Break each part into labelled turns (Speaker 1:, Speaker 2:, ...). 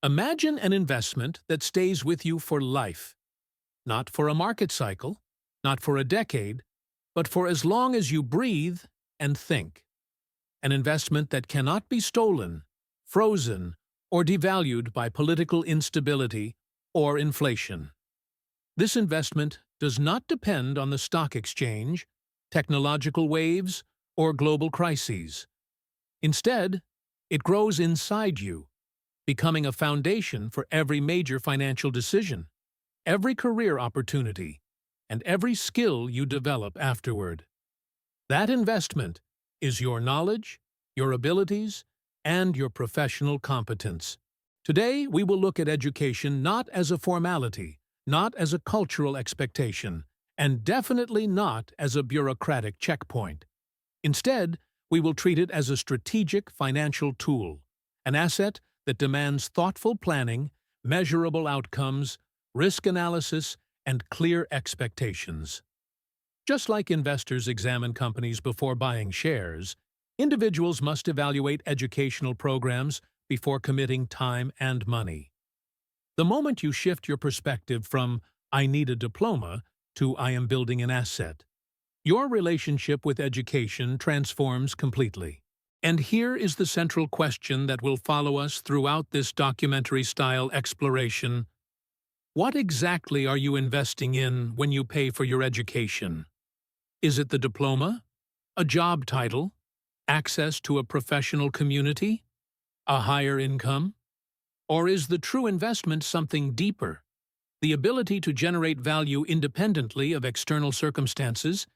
Speaker 1: Imagine an investment that stays with you for life, not for a market cycle, not for a decade, but for as long as you breathe and think. An investment that cannot be stolen, frozen, or devalued by political instability or inflation. This investment does not depend on the stock exchange, technological waves, or global crises. Instead, it grows inside you, becoming a foundation for every major financial decision, every career opportunity, and every skill you develop afterward. That investment is your knowledge, your abilities, and your professional competence. Today, we will look at education not as a formality, not as a cultural expectation, and definitely not as a bureaucratic checkpoint. Instead, we will treat it as a strategic financial tool, an asset that demands thoughtful planning, measurable outcomes, risk analysis, and clear expectations. Just like investors examine companies before buying shares, individuals must evaluate educational programs before committing time and money. The moment you shift your perspective from "I need a diploma" to "I am building an asset," your relationship with education transforms completely. And here is the central question that will follow us throughout this documentary-style exploration. What exactly are you investing in when you pay for your education? Is it the diploma? A job title? Access to a professional community? A higher income? Or is the true investment something deeper? The ability to generate value independently of external circumstances,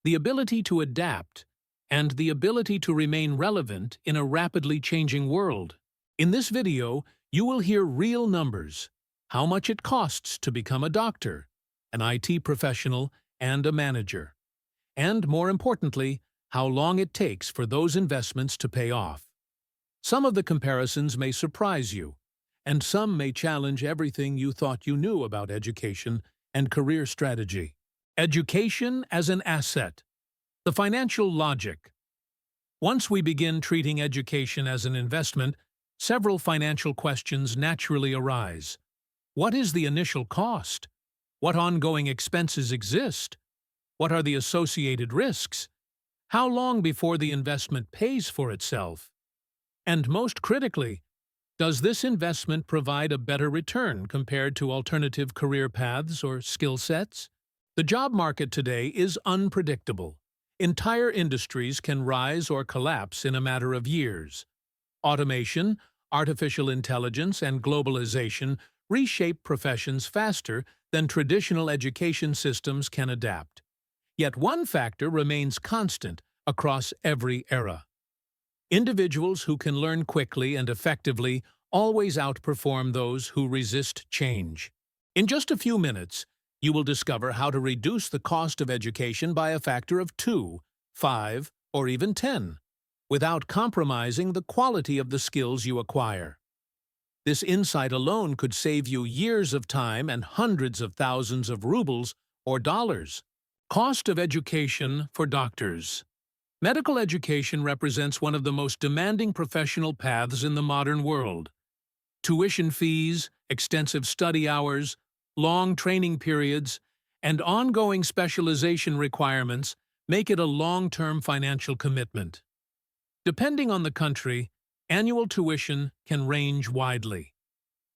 Speaker 1: the ability to adapt, and the ability to remain relevant in a rapidly changing world. In this video, you will hear real numbers: how much it costs to become a doctor, an IT professional, and a manager. And more importantly, how long it takes for those investments to pay off. Some of the comparisons may surprise you, and some may challenge everything you thought you knew about education and career strategy. Education as an asset. The financial logic. Once we begin treating education as an investment, several financial questions naturally arise. What is the initial cost? What ongoing expenses exist? What are the associated risks? How long before the investment pays for itself? And most critically, does this investment provide a better return compared to alternative career paths or skill sets? The job market today is unpredictable. Entire industries can rise or collapse in a matter of years. Automation, artificial intelligence, and globalization reshape professions faster than traditional education systems can adapt. Yet one factor remains constant across every era. Individuals who can learn quickly and effectively always outperform those who resist change. In just a few minutes, you will discover how to reduce the cost of education by a factor of 2, 5, or even 10, without compromising the quality of the skills you acquire. This insight alone could save you years of time and hundreds of thousands of rubles or dollars. Cost of education for doctors. Medical education represents one of the most demanding professional paths in the modern world. Tuition fees, extensive study hours, long training periods, and ongoing specialization requirements make it a long-term financial commitment. Depending on the country, annual tuition can range widely,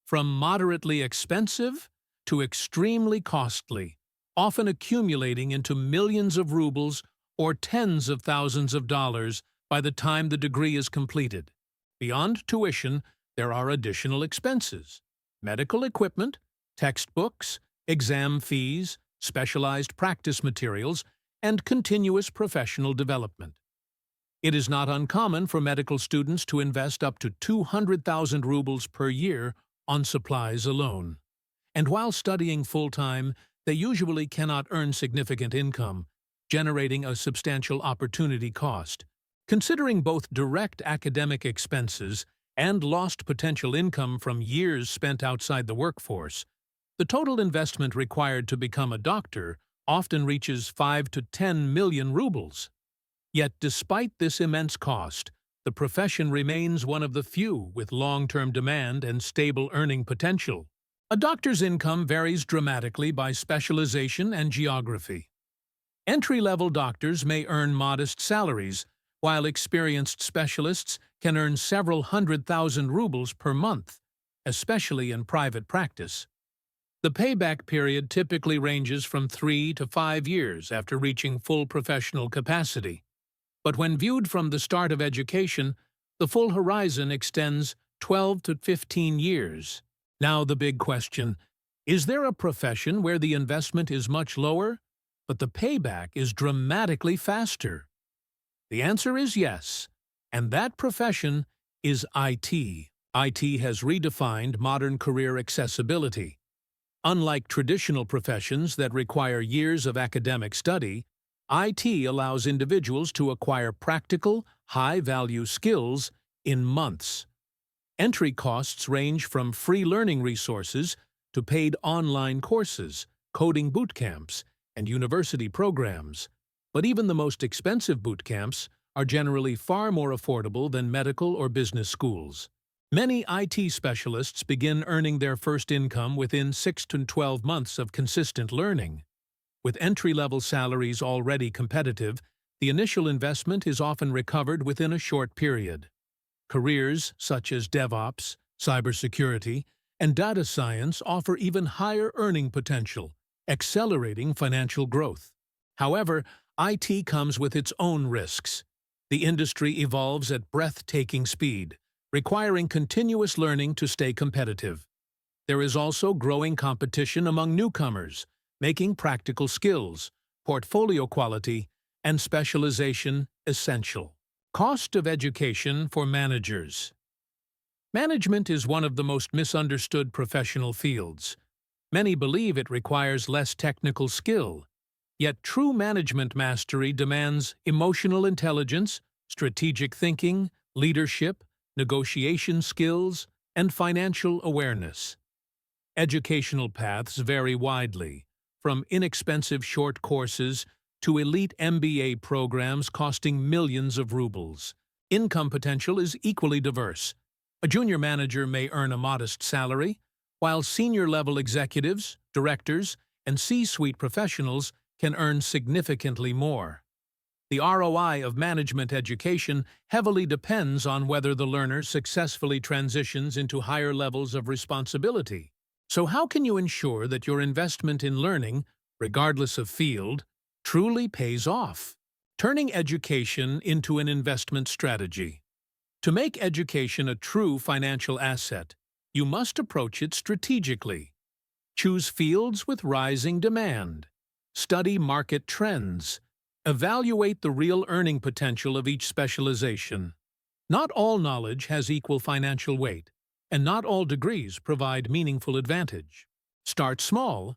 Speaker 1: from moderately expensive to extremely costly, often accumulating into millions of rubles or tens of thousands of dollars by the time the degree is completed. Beyond tuition, there are additional expenses: medical equipment, textbooks, exam fees, specialized practice materials, and continuous professional development. It is not uncommon for medical students to invest up to 200,000 rubles per year on supplies alone. And while studying full-time, they usually cannot earn significant income, generating a substantial opportunity cost. Considering both direct academic expenses and lost potential income from years spent outside the workforce, the total investment required to become a doctor often reaches 5 to 10 million rubles. Yet despite this immense cost, the profession remains one of the few with long-term demand and stable earning potential. A doctor's income varies dramatically by specialization and geography. Entry-level doctors may earn modest salaries, while experienced specialists can earn several 100,000 rubles per month, especially in private practice. The payback period typically ranges from 3 to 5 years after reaching full professional capacity. But when viewed from the start of education, the full horizon extends 12 to 15 years. Now the big question, is there a profession where the investment is much lower, but the payback is dramatically faster? The answer is yes, and that profession is IT. IT has redefined modern career accessibility. Unlike traditional professions that require years of academic study, IT allows individuals to acquire practical, high-value skills in months. Entry costs range from free learning resources to paid online courses, coding bootcamps, and university programs. But even the most expensive bootcamps are generally far more affordable than medical or business schools. Many IT specialists begin earning their first income within 6 to 12 months of consistent learning. With entry-level salaries already competitive, the initial investment is often recovered within a short period. Careers such as DevOps, cybersecurity, and data science offer even higher earning potential, accelerating financial growth. However, IT comes with its own risks. The industry evolves at breathtaking speed, requiring continuous learning to stay competitive. There is also growing competition among newcomers, making practical skills, portfolio quality, and specialization essential. Cost of education for managers. Management is one of the most misunderstood professional fields. Many believe it requires less technical skill, yet true management mastery demands emotional intelligence, strategic thinking, leadership, negotiation skills, and financial awareness. Educational paths vary widely, from inexpensive short courses to elite MBA programs costing millions of rubles. Income potential is equally diverse. A junior manager may earn a modest salary, while senior-level executives, directors, and C-suite professionals can earn significantly more. The ROI of management education heavily depends on whether the learner successfully transitions into higher levels of responsibility. So how can you ensure that your investment in learning, regardless of field, truly pays off? Turning education into an investment strategy. To make education a true financial asset, you must approach it strategically. Choose fields with rising demand. Study market trends. Evaluate the real earning potential of each specialization. Not all knowledge has equal financial weight, and not all degrees provide meaningful advantage. Start small.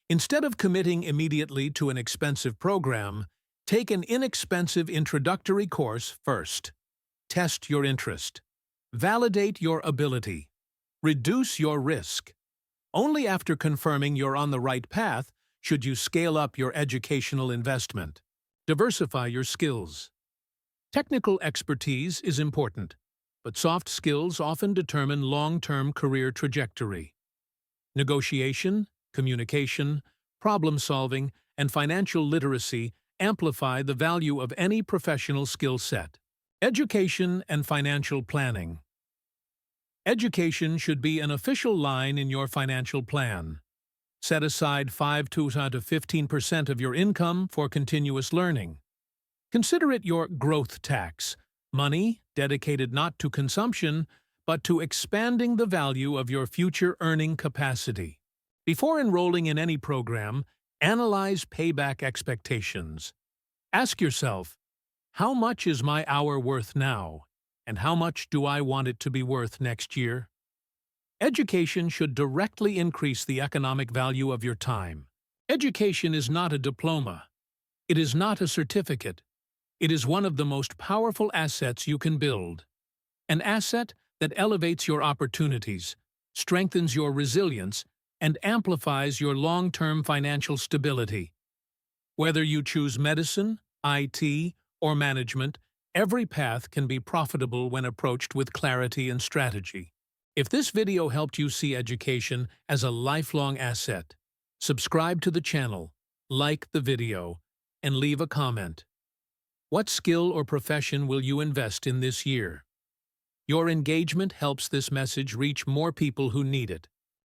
Speaker 1: Instead of committing immediately to an expensive program, take an inexpensive introductory course first. Test your interest. Validate your ability. Reduce your risk. Only after confirming you're on the right path should you scale up your educational investment. Diversify your skills. Technical expertise is important, but soft skills often determine long-term career trajectory. Negotiation, communication, problem-solving, and financial literacy amplify the value of any professional skill set. Education and financial planning. Education should be an official line in your financial plan. Set aside 5 to 15% of your income for continuous learning. Consider it your growth tax, money dedicated not to consumption, but to expanding the value of your future earning capacity. Before enrolling in any program, analyze payback expectations. Ask yourself, how much is my hour worth now, and how much do I want it to be worth next year? Education should directly increase the economic value of your time. Education is not a diploma. It is not a certificate. It is one of the most powerful assets you can build. An asset that elevates your opportunities, strengthens your resilience, and amplifies your long-term financial stability. Whether you choose medicine, IT, or management, Every path can be profitable when approached with clarity and strategy. If this video helped you see education as a lifelong asset, subscribe to the channel, like the video, and leave a comment. What skill or profession will you invest in this year? Your engagement helps this message reach more people who need it.